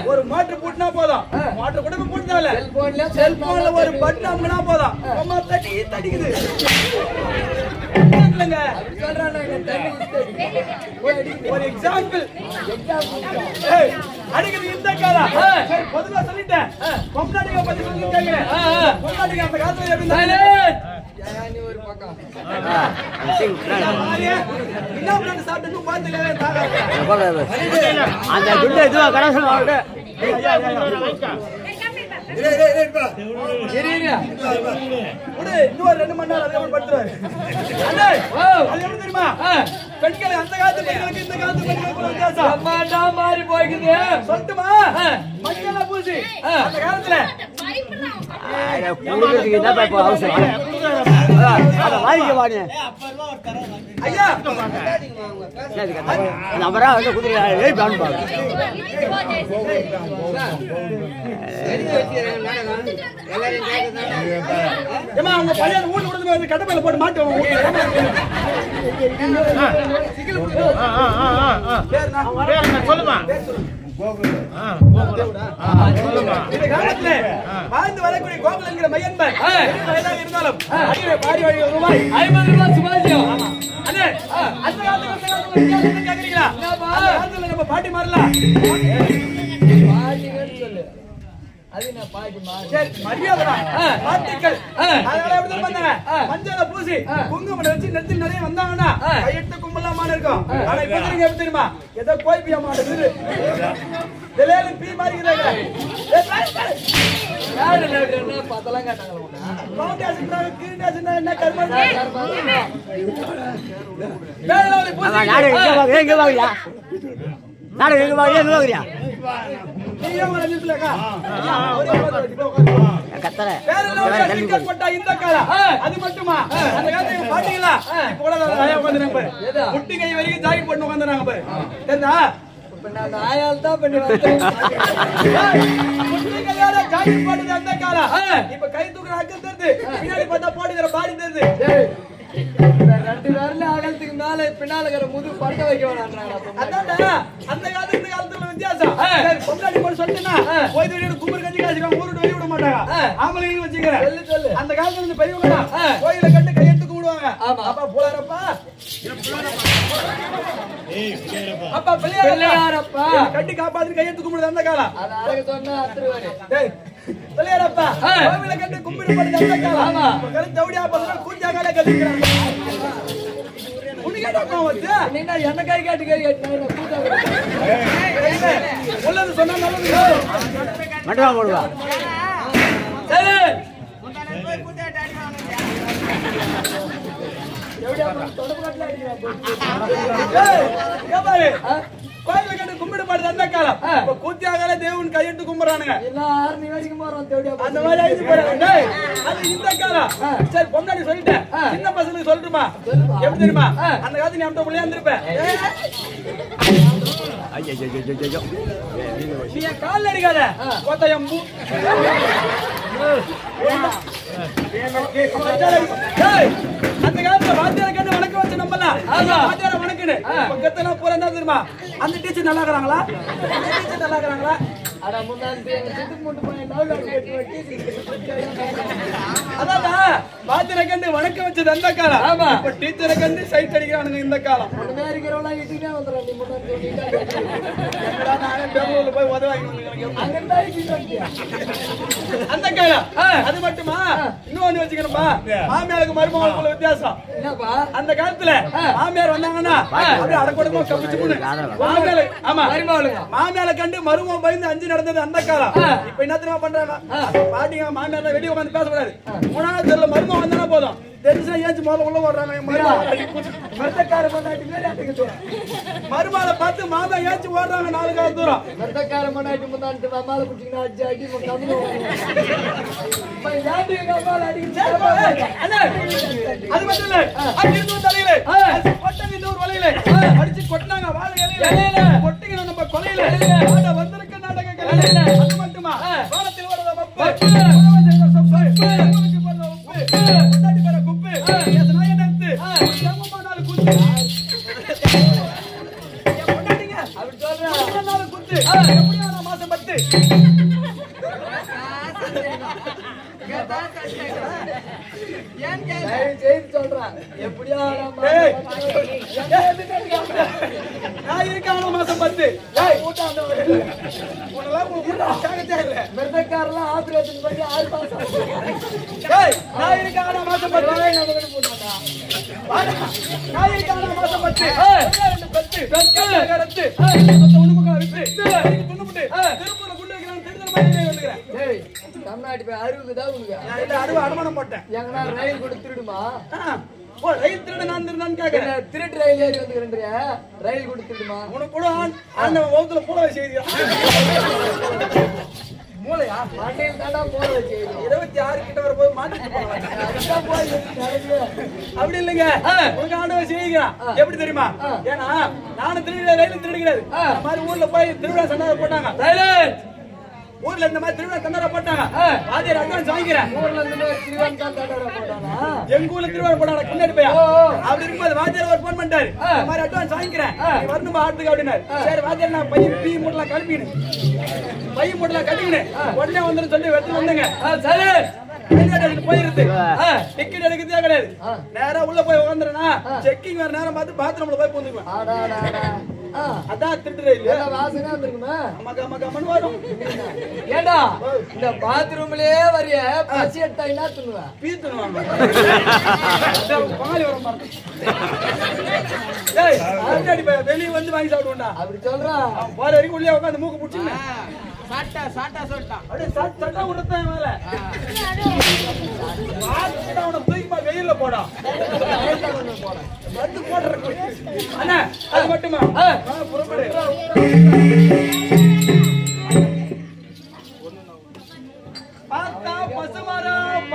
ஒரு மோட்டர் போட்டுனா போதும் மோட்டர் கூட போட்டுதால செல்போன்ல ஒரு பட்டன் அமுக்குனா போதும் அம்மா தட்டி தட்டிக்குது இல்லங்க ஒரு எக்ஸாம்பிள் அடிக்குது இந்த காலம் சரி பொதுவா சொல்லிட்டேன் பொம்னாடிக பத்தி சொல்லி கேக்குறேன் பொம்னாடிக அந்த காலத்துல எப்படி நீ ஒரு பக்கம் என்ன பண்ணு சாப்பிட்டு பாத்துல அந்த துண்டு இதுவா கடைசல் வாங்க இன்னொரு 2 மணி நேரம் அதை படுத்துறாரு தெரியுமா பெண்கள் அந்த காலத்து பெண்களுக்கு இந்த காலத்து பெண்களுக்கு வித்தியாசம் மாறி போய்க்குது சொல்லட்டுமா மஞ்சள பூசி அந்த காலத்துல ஐயா நம்பரா குதிரை அவங்க பையன் ஊட்டு கொடுத்து கட்டப்பையில போட்டு மாட்டுவாங்க சொல்லுமா வாழ்ந்து வரக்கூடிய கோகுல் என்கிற மையன்பன் இருந்தாலும் ரூபாய் 50 ரூபாய் சுபாஜியம் அந்த காலத்துல கேக்குறீங்களா நம்ம பாட்டி மாறலாம் சொல்லு மஞ்சள பூசி குங்குமம் வச்சு நெத்தில நிறைய வந்தாங்கன்னா கையெடுத்து கும்பல் ஃபுல்லா மாடு இருக்கும். ஆனா இப்ப நீங்க எப்படி தெரியுமா? ஏதோ கோயிப்பியா மாடு இது. தெலேல பீ மாரிக்குறாங்க. யாரு என்ன பார்த்தலாம் கேட்டாங்களா உன்ன? பவுண்டேஷன் கீண்டேஷன் என்ன கர்மா? வேலோலி பூசி. எங்க வாங்கயா? நாடு எங்க வாங்கயா? நீங்க வர நில்லுலக்கா. கத்தற. வேலோலி டிக்கெட் போட்டா இந்த காலா. அது மட்டுமா? அந்த காலத்துல பாத்தீங்களா? இப்ப கூட ஆயா உட்கார்ந்தாங்க பாரு. முட்டி கை வரைக்கும் ஜாக்கெட் போட்டு உட்கார்ந்தாங்க பாரு. தெரியுதா? இப்ப நான் ஆயால் தான் பண்ணி வந்தேன். முட்டி கையால ஜாக்கெட் போட்டு அந்த காலா. இப்ப கை தூக்குற அக்கல் தெரியுது. பின்னாடி பார்த்தா போடுற பாடி தெரியுது. ரெண்டு பேர்ல அகலத்துக்கு மேல பின்னால இருக்கிற முது பட்ட வைக்க வேணாம்ன்றாங்க. அதான்டா அந்த காலத்துல இந்த காலத்துல வித்தியாசம். சரி பொண்டாட்டி போய் சொல்லிட்டேன்னா போய் வெளியில கும்பர் கஞ்சி காய்ச்சிருவாங்க. ஊருக்கு வெளிய விட மாட்டாங்க. ஆம்பளைங்க வச்சுக்கிறேன். சொல்லு அந்த காலத்துல இருந்து பெரியவங்க கோயில கண்டு கையெடுத்து கும்பிடுவாங்க. அப்பா புலாரப்பா அப்பா பிள்ளையாரப்பா கட்டி காப்பாத்தி கையெடுத்து கும்பிடுது அந்த காலம். அது அழகு சொன்னா அத்துருவாரு. டேய் பிள்ளையாரப்பா கோவில கண்டு கும்பிடுறது அந்த காலம். ஆமா கரு தவுடியா பண்ற கூஞ்சாகால கட்டிக்கிறாங்க. உனக்கு என்ன வந்து நீங்க என்ன கை காட்டி கை காட்டி கூஞ்சாக உள்ளது சொன்னா நல்லது மட்டமா போடுவா. சரி கோயில கண்டு கும்பிடு பாடுது அந்த காலம். இப்ப கூத்தியாகால தேவன் கையெடுத்து கும்பிடுறானுங்க. எல்லாரும் நிவேசிக்கும் போறோம் அந்த மாதிரி ஆயிடுச்சு போறாங்க. அது இந்த காலம். சரி பொண்டாடி சொல்லிட்டேன். சின்ன பசங்களுக்கு சொல்லட்டுமா? எப்படி தெரியுமா? அந்த காலத்துல நீ அம்மா புள்ளையா இருந்திருப்பேன். நீ கால் அடிக்காத கோத்தையம்பு அந்த காலத்துல வாத்தியார கண்டு வணக்கம் வச்சு நம்பலாம். வாத்தியார வணக்கன்னு பக்கத்துல போற என்ன தெரியுமா? அந்த டீச்சர் நல்லா இருக்கிறாங்களா? டீச்சர் நல்லா இருக்கிறாங்களா? அட முன்னாடி அதான் வாத்தியார கண்டு வணக்கம் வச்சது அந்த காலம். ஆமா இப்ப டீச்சரை கண்டு சைட் அடிக்கிறானுங்க இந்த காலம். பெங்களூர்ல போய் உதவாங்க அந்த காலம். அது மட்டுமா இன்னொன்னு வச்சுக்கணும்பா. மாமியாருக்கு மருமகளுக்குள்ள வித்தியாசம். அந்த காலத்துல மாமியார் வந்தாங்கன்னா அப்படியே அடக்கொடுமா கப்பிச்சு மாமியார். ஆமா மாமியார கண்டு மருமகம் பயந்து அஞ்சு நடந்தது அந்த காலம். இப்ப என்ன தெரியுமா பண்றாங்க? பாட்டிங்க மாமியார் வெளியே உட்காந்து பேசக்கூடாது. மூணாவது தெருல மருமகம் வந்தானா போதும் தெரிஞ்சா ஏச்சு முதல்ல உள்ள ஓடுறாங்க. மருமகளை பார்த்து மாமா ஏச்சு ஓடுறாங்க 4 கால தூரம். அது மட்டும் இல்ல தலையில வலையில அடிச்சு கொட்டினாங்க. வாழை இலையில கொட்டிங்க நம்ம கொலையில வந்திருக்க நாடக கலையில. அது மட்டுமா வானத்தில் ஓடுற மப்பு மாசம் 10 சொல்றான். எப்படியா மாசம் 10 மிருதக்காரெல்லாம் ஆபரேஷன் பண்ணி 6 மாசம் மாசம் 10 மாசம் 10 தமிழ்நாட்டு போய் 60 தான் உங்களுக்கு அடமானம் போட்டேன். எங்கன்னா ரயில் கொடுத்துடுமா? ரயில் திருட நான் திருடான்னு கேட்கிறேன். திருட்டு ரயில் ஏறி வந்துக்கிறேன். ரயில் கொடுத்துடுமா? உனக்கு கூட ஆண்டவன் வகுத்துல போட செய்தி மூளையா மாட்டையில் தாண்டா போட வச்சு 26 கிட்ட வரும்போது மாட்டிட்டு அப்படி இல்லைங்க. உனக்கு ஆண்டவன் செய்கிறான். எப்படி தெரியுமா? ஏன்னா நானும் திருட ரயில் திருடுகிறது மாதிரி ஊர்ல போய் திருவிழா சண்டை போட்டாங்க. ஊர்ல இந்த மாதிரி திருவிழா தண்டரை போட்டாங்க. வாத்தியார் அட்வான்ஸ் வாங்கிக்கிறேன். எங்க ஊர்ல திருவிழா போட்டாங்க. முன்னாடி போய் அப்படி இருக்கும்போது வாத்தியார் ஒரு போன் பண்ணிட்டாரு. இந்த மாதிரி அட்வான்ஸ் வாங்கிக்கிறேன் வரணுமா ஆட்டுக்கு அப்படின்னாரு. சரி வாத்தியார் நான் பையன் பி மூட்டலாம் கழுப்பினேன். பையன் மூட்டலாம் கட்டிக்கினேன். உடனே வந்துன்னு சொல்லி எடுத்து வந்தேங்க. சரி போயிருது டிக்கெட் எடுக்கிறதே கிடையாது. நேரா உள்ள போய் உட்காந்துறேன்னா செக்கிங் வேற நேரம் பார்த்து பாத்ரூம்ல போய் பூந்துக்குவேன். அதான் திருட்டுறே இல்லையா வாசனா இருக்குமா கம்மன்னு வரும். ஏடா இந்த பாத்ரூம்லயே வரிய பசி எடுத்தா என்ன துண்ணுவேன் பீத்துனுவாங்க பாலி வர மாதிரி வெளியே வந்து வாங்கி சாப்பிடுவோம்டா அப்படி சொல்றான் போற வரைக்கும் உள்ளே உட்காந்து மூக்கு பிடிச்சிங்க சாட்டா சொல்லிட்டான் அப்படியே சட்டா உடத்தான் மேல அவனை தூக்கிமா வெயில்ல போடா வந்து போடுற அண்ணா அது மட்டுமா புறப்படு பார்த்தா பசுமரம்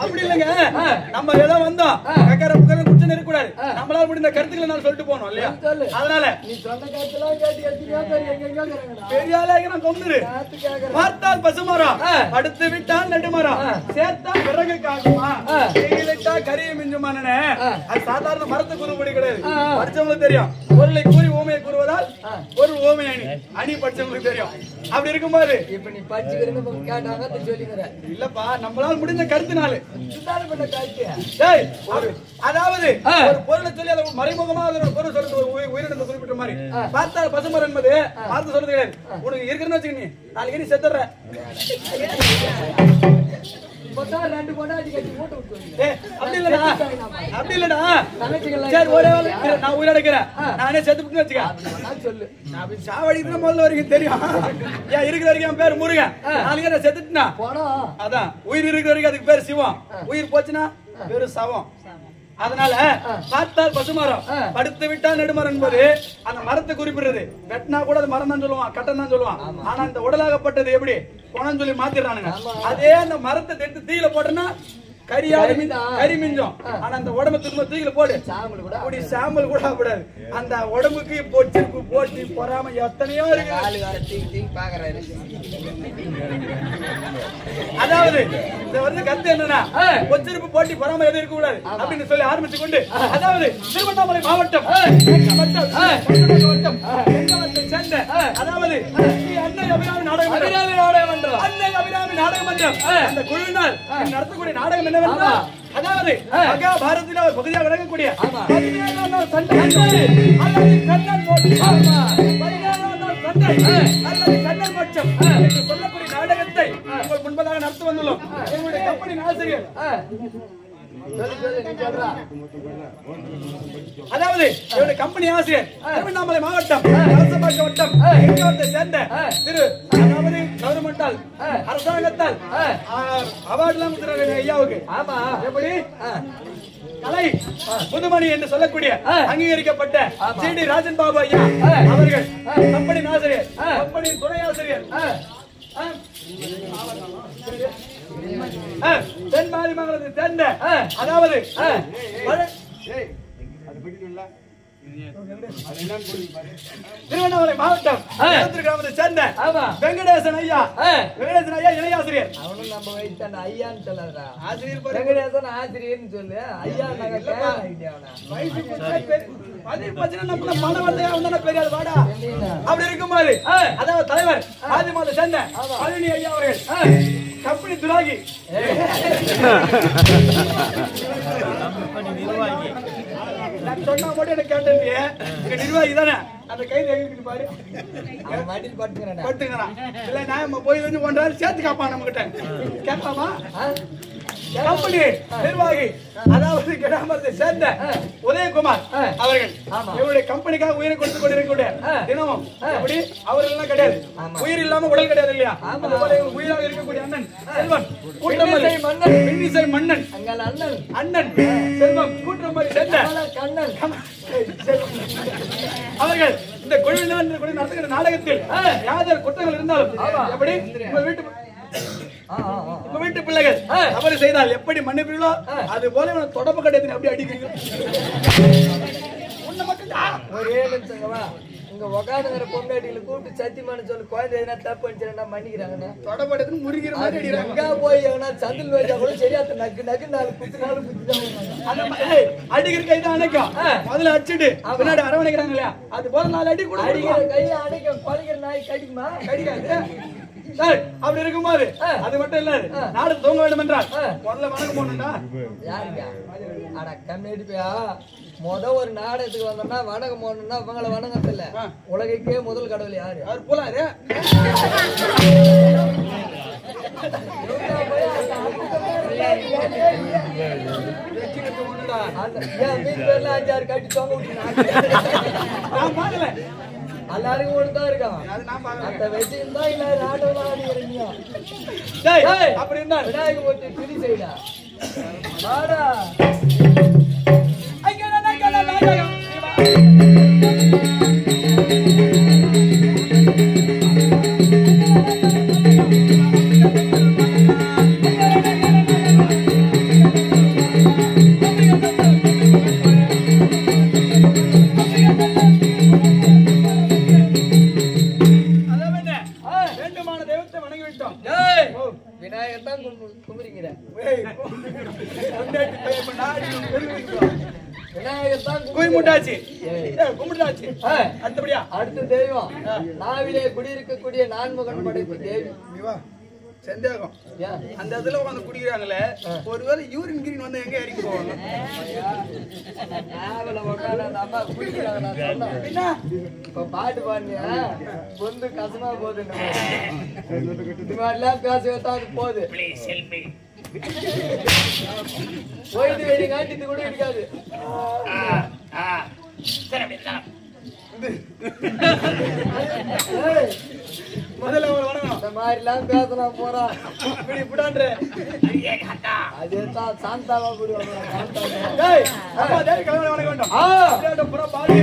அப்படி இல்லங்க நம்ம ஏதோ வந்தோம் கக்கற புக்கற குச்சன இருக்க கூடாது நம்மளால முடிந்த கருத்துக்களை நான் சொல்லிட்டு போறோம் இல்லையா அதனால நீ சொன்ன கருத்துலாம் கேட்டு எத்தனையோ பேர் எங்க கேக்குறாங்கடா பெரிய ஆளாக நான் கொம்முரு பார்த்தால் பசுமரம் அடுத்து விட்டால் நெடுமரம் சேர்த்தா விறகு காக்குமா கீழிட்டா கரிய மிஞ்சுமானே அது சாதாரண மரத்து குறுபடி கிடையாது படிச்சவங்களுக்கு தெரியும் பொருளை கூறி ஓமையை கூறுவதால் பொருள் ஓமை அணி படிச்சவங்களுக்கு தெரியும் அப்படி இருக்கும்போது இப்ப நீ படிச்சுக்கிறேன்னு கேட்டாங்க அதை சொல்லிக்கிறேன். இல்லப்பா நம்மளால முடிஞ்ச கருத்துனால இதுதானே பண்ண கருத்து. டேய் அதாவது ஒரு பொருளை சொல்லி அதை மறைமுகமா அதோட பொருள் சொல்றது ஒரு உயிரினத்தை குறிப்பிட்ட மாதிரி பார்த்தா பசுமரம் என்பது பார்த்து சொல்றது கிடையாது. உனக்கு இருக்குன்னு வச்சுக்க நீ நாளைக்கு நீ செத்துற ரெண்டு கொண்டாடி கட்டி மூட்டை விட்டு அப்படி இல்லடா அப்படி இல்லடா சரி ஒரே நான் உயிரிழக்கிறேன் நானே செத்துட்டு வச்சுக்க சொல்லு. நான் சாவடிக்கு முதல்ல வரைக்கும் தெரியும் ஏன் இருக்கிற வரைக்கும் என் பேர் முருகன் நாளைக்கு நான் செத்துட்டுனா போனோம். அதான் உயிர் இருக்கிற வரைக்கும் அதுக்கு பேர் சிவம் உயிர் போச்சுன்னா பேரு சவம். அதனால பார்த்தால் பசுமரம் படுத்து விட்டா நெடுமரம் என்பது அந்த மரத்தை குறிப்பிடுறது. வெட்டினா கூட அது மரம் தான் சொல்லுவான் கட்டம் தான் சொல்லுவான். ஆனா அந்த உடலாகப்பட்டது எப்படி போனன்னு சொல்லி மாத்திடுறானுங்க. அதே அந்த மரத்தை எடுத்து தீயில போட்டோம்னா கரி மிஞ்சம். ஆனா அந்த உடம்பு திரும்ப தூக்கில போடு அப்படி சாம்பல் கூட கூடாது. அந்த உடம்புக்கு பொச்சிருப்பு போட்டி பொறாம எத்தனையோ இருக்கு. அதாவது இந்த வந்து கருத்து என்னன்னா பொச்சிருப்பு போட்டி பொறாம எதுவும் இருக்க கூடாது அப்படின்னு சொல்லி ஆரம்பிச்சு கொண்டு அதாவது திருவண்ணாமலை மாவட்டம் சேர்ந்த அதாவது அன்னை அபிராமி நாடகம் அன்னை அபிராமி நாடக மன்றம் அந்த குழுவினால் நடத்தக்கூடிய நாடகம் என்னவென்றால் அதாவது மகாபாரதத்தில் ஒரு பகுதியாக விளங்கக்கூடிய கண்ணன் மோட்சம் என்று சொல்லக்கூடிய நாடகத்தை உங்கள் முன்பதாக நடத்தி வந்துள்ளோம். எங்களுடைய கம்பெனி ஆசிரியர் அதாவது இவருடைய கம்பெனி ஆசிரியர் திருவண்ணாமலை மாவட்டம் அரசபாக்க வட்டம் எங்கவத்தை சேர்ந்த திரு அதாவது கவர்மெண்டால் அரசாங்கத்தால் அவார்டு எல்லாம் கொடுத்துறாங்க ஐயாவுக்கு. எப்படி கலை புதுமணி என்று சொல்லக்கூடிய அங்கீகரிக்கப்பட்ட சி.டி. ராஜன் பாபு ஐயா அவர்கள் கம்பெனி ஆசிரியர் கம்பெனி துணை ஆசிரியர் தென் மாரிமங்கலத்தை சேர்ந்த அதாவது திருவண்ணாமலை மாவட்டம் கிராமத்தை சேர்ந்த வெங்கடேசன் ஐயா இளையாசிரியர். அவனும் நம்ம வயசான ஐயான்னு சொல்லாதா ஆசிரியர் வெங்கடேசன் ஆசிரியர்னு சொல்லு. ஐயா அப்படி இருக்கும்போது அதாவது தலைவர் ஆதிமாத சேர்ந்த பழனி ஐயா அவர்கள் கம்பெனி துராகி சொன்னா மட்டும் எனக்கு கேட்டு நிர்வாகி தானே அந்த கைது எங்க பாரு மாட்டில் பட்டுக்கிறான் இல்ல நான் போய் வந்து 1 நாள் சேர்த்து காப்பான் நம்ம கிட்ட கேட்கலாமா? கம்பெனி நிர்வாகி அதாவது கிராமத்தை சேர்ந்த உதயகுமார் அவர்கள் இவருடைய கம்பெனிக்காக உயிரை கொடுத்து கொண்டிருக்கக்கூடிய தினமும் அப்படி அவர்கள் எல்லாம் கிடையாது. உயிர் இல்லாம உடல் கிடையாது இல்லையா? உயிராக இருக்கக்கூடிய அண்ணன் செல்வன் கூட்டமல்லி மன்னன் அண்ணன் செல்வம் கூட்டமல்லி சேர்ந்த அவர்கள் இந்த குழுவினர் நடத்துகிற நாடகத்தில் யாதர் குற்றங்கள் இருந்தாலும் எப்படி உங்க வீட்டு பிள்ளைகள் தவறு செய்தால் எப்படி மன்னிப்பீங்களோ அது போல தொடர்பு கிடையாது. அப்படி அடிக்கிறீங்க ஒரே நிமிஷங்கவா இங்க உக்காந்துங்கிற பொண்டாட்டிகளை கூப்பிட்டு சத்தியமான சொல்லு குழந்தை எதனா தப்பு அடிச்சிருந்தா மன்னிக்கிறாங்கன்னு தொடர்பு முறிக்கிற மாதிரி அடிக்கிறாங்க. எங்க போய் எவனா சந்தில் வச்சா கூட சரியா நக்கு 4 குத்து அடிக்கிற கை தான் அணைக்கும். முதல்ல அடிச்சுட்டு பின்னாடி அரவணைக்கிறாங்க இல்லையா? அது போல 4 அடி கூட அடிக்கிற கையை அணைக்கும். பழகிற நாய் கடிக்குமா? கடிக்காது. அப்படி இருக்கும்போது அது மட்டும் இல்ல நாடு தூங்க வேண்டும் என்றால் முதல்ல வணக்கம் போனா யாருக்கா அட கண்ணெடுப்பியா ஒரு நாடகத்துக்கு வந்தோம்னா வணக்கம் போடணும்னா இவங்களை வணங்கறது இல்ல. உலகைக்கே முதல் கடவுள் யாரு? அவர் போலாரு பேர்ல 5-6 கட்டி தொங்க விட்டு எல்லாருக்கும் ஒண்ணுதான் இருக்கான். அந்த வெஜ்ஜின் தான் இல்ல நாட்டம் ஆடிக்கிறீங்க. அப்படி இருந்தா விநாயக மூர்த்தி பிடி செய்யடா வாடா விநாயகர் தான் கும்பிடுங்கிற விநாயகர் தான் கும்பிட்டாச்சு கும்பிட்டாச்சு அடுத்தபடியா அடுத்த தெய்வம் நாவிலே குடியிருக்கக்கூடிய நான்முகன் படைத்த தேவி சந்தேகம் அந்த இடத்துல உட்காந்து குடிக்கிறாங்களே ஒருவேளை யூரின் கிரீன் வந்து எங்க இறங்கி போவாங்க இப்ப பாட்டு பாடுங்க பொந்து கசமா போகுது இது மாதிரிலாம் பேச வைத்தா அது போகுது போயிட்டு வெளியே காட்டிட்டு கூட இருக்காது முதல்ல வணங்கணும் இந்த மாதிரி எல்லாம் பேசலாம் போறா இப்படி இப்படான்ற அதேதான் சாந்தாவா போடுவாங்க கிளம்ப வணங்க வேண்டும் புறம் பாடு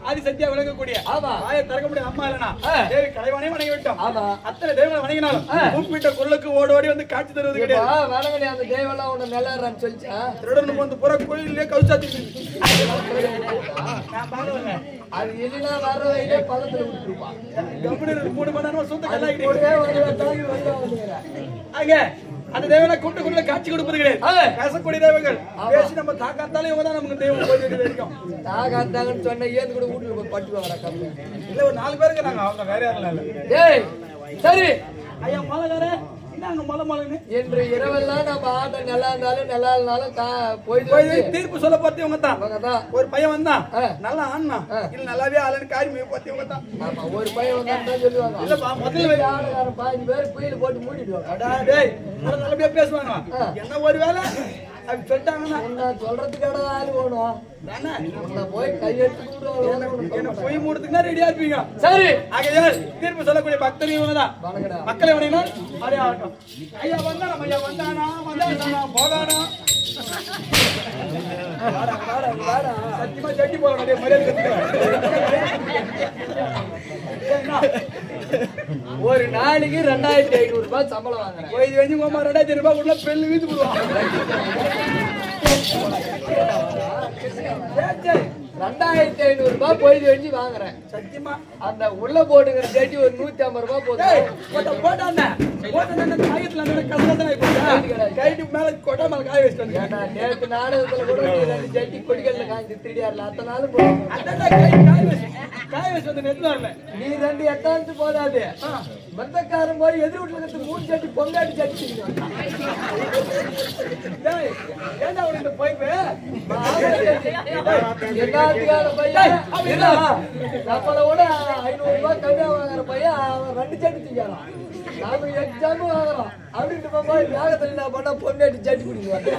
ஆதிசக்தியா விளங்கக்கூடிய ஆய தரக்கூடிய அம்மா இல்லனா தேவி கலைவானே வணங்கி விட்டோம் அத்தனை தேவனை வணங்கினாலும் கூப்பிட்ட குரலுக்கு ஓடி வந்து காட்சி தருவது கிடையாது வணங்கடி அந்த தேவெல்லாம் உன்னை நல்லாறான்னு சொல்லிச்சா திருடனும் வந்து புற கோயிலே கவுசாத்தி அது இல்லைன்னா வர வயலே பழத்துல விட்டுருப்பான் கம்பெனி 3 மணி நேரம் சுத்த கல்லாகிட்டே அங்க அந்த தேவனை கூட்டு கூட காட்சி கொடுப்பது கிடையாது பேசக்கூடிய தேவங்கள் பேசி நம்ம தாக்காத்தாலே இவங்க தான் நமக்கு தெய்வம் போய் வரைக்கும் தாக்காத்தாங்கன்னு சொன்ன ஏந்து கூட வீட்டுல போய் பட்டு வர கம்மி இல்ல ஒரு 4 பேருக்கு நாங்க அவங்க வேற யாரும் இல்ல டேய் சரி ஐயா மலைகாரே என்னங்க மலைமலைன்னு என்று இரவெல்லாம் நம்ம ஆட்டம் நல்லா இருந்தாலும் நல்லா இருந்தாலும் போய் தீர்ப்பு சொல்ல பத்தி இவங்க தான் ஒரு பையன் வந்தான் நல்லா ஆனா இல்ல நல்லாவே ஆளுன்னு காரியமே பத்தி இவங்க தான் ஆமா ஒரு பையன் வந்தான்னு சொல்லுவாங்க இல்லப்பா முதல்ல ஆளுகாரன் 15 பேர் புயல் போட்டு மூடிடுவாங்க அடா டேய் நல்லபடியா பேசுவாங்க என்ன ஒரு வேலை அது சொல்லிட்டாங்கன்னா நான் சொல்றதுக்கான ஆள் வேணும் போய் கையெடுத்து என்ன போய் மூடுறதுக்கு தான் ரெடியா இருப்பீங்க சரி ஆகையால் தீர்ப்பு சொல்லக்கூடிய பக்தர் இவங்க தான் மக்களை வணங்கினா அதே ஆகட்டும் ஐயா வந்தானா ஐயா வந்தானா போகானா சத்தியமா ஜட்டி போற மரியாதை ஒரு நாளைக்கு 2500 ரூபாய் சம்பளம் வாங்குறேன் போய் வெஞ்சு 2000 ரூபாய் உள்ள பெண்ணு வீட்டு போடுவான் 2500 ரூபாய் போய் வெஞ்சு வாங்குறேன் சத்தியமா அந்த உள்ள போட்டுங்கிற ஜட்டி ஒரு 150 ரூபாய் போதும் போட்டாங்க கைட்டு மேல கொட்டை மேல காய வச்சுட்டாங்க நேற்று நாடகத்துல கூட 2 ஜட்டி கொடிகள்ல காய்ச்சி திருடியாருல அத்தனை நாளும் காய வச்சு வந்து நெத்து வரல நீ 2 எட்டாந்து போதாது மந்தக்காரன் போய் எதிர் வீட்டுல இருந்து 3 ஜட்டி பொங்காட்டி ஜட்டி ஏண்டா அவன் இந்த பைப்பு எல்லாத்துக்கான பையன் நம்மளை விட 500 ரூபாய் கம்மியா வாங்குற பையன் அவன் 2 ஜட்டி திங்கிறான் நாம எக்ஸாம் வாங்குறோம் அப்படின்ட்டு போய் வேகத்துல என்ன பண்ணா பொண்ணாட்டி ஜட்டி குடிக்குவாங்க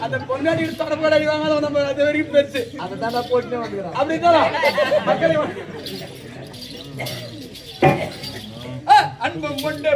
அந்த பொண்ணாட்டி தொடர்பு அடிவாங்க நம்ம அது வரைக்கும் பெருசு அதை தானே போட்டுனே வந்துக்கிறோம் அப்படிதான் மக்களை அன்பம் கொண்டு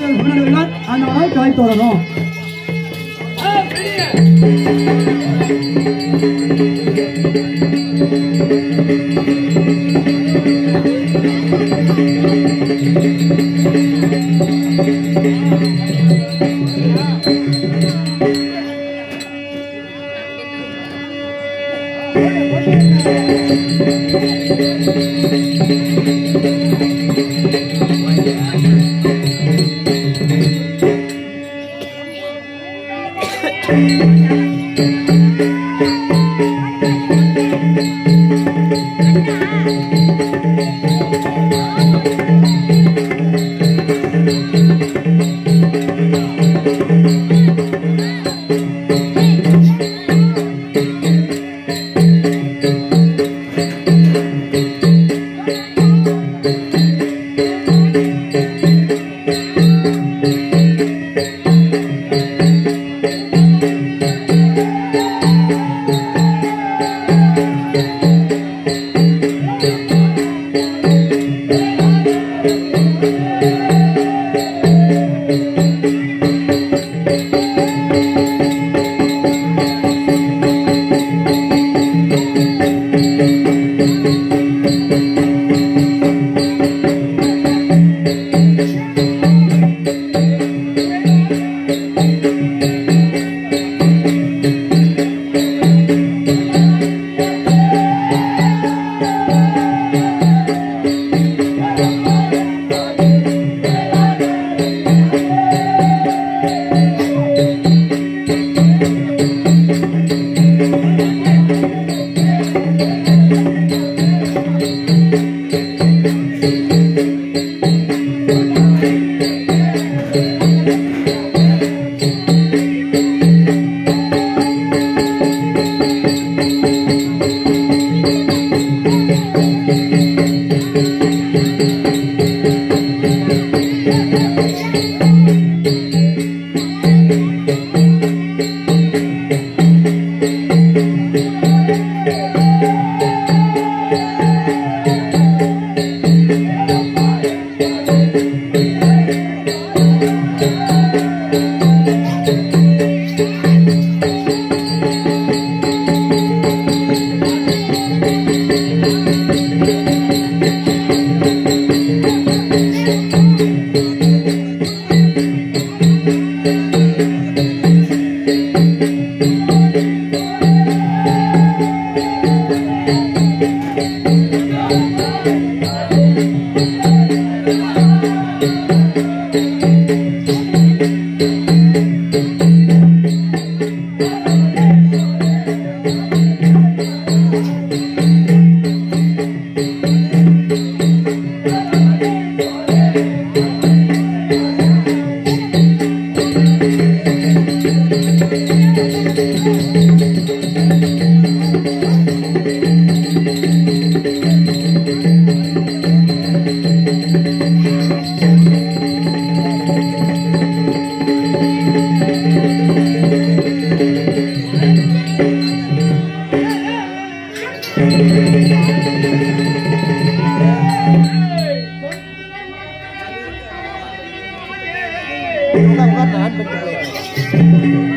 அந்த உணவை கலைத்து வரணும். நான்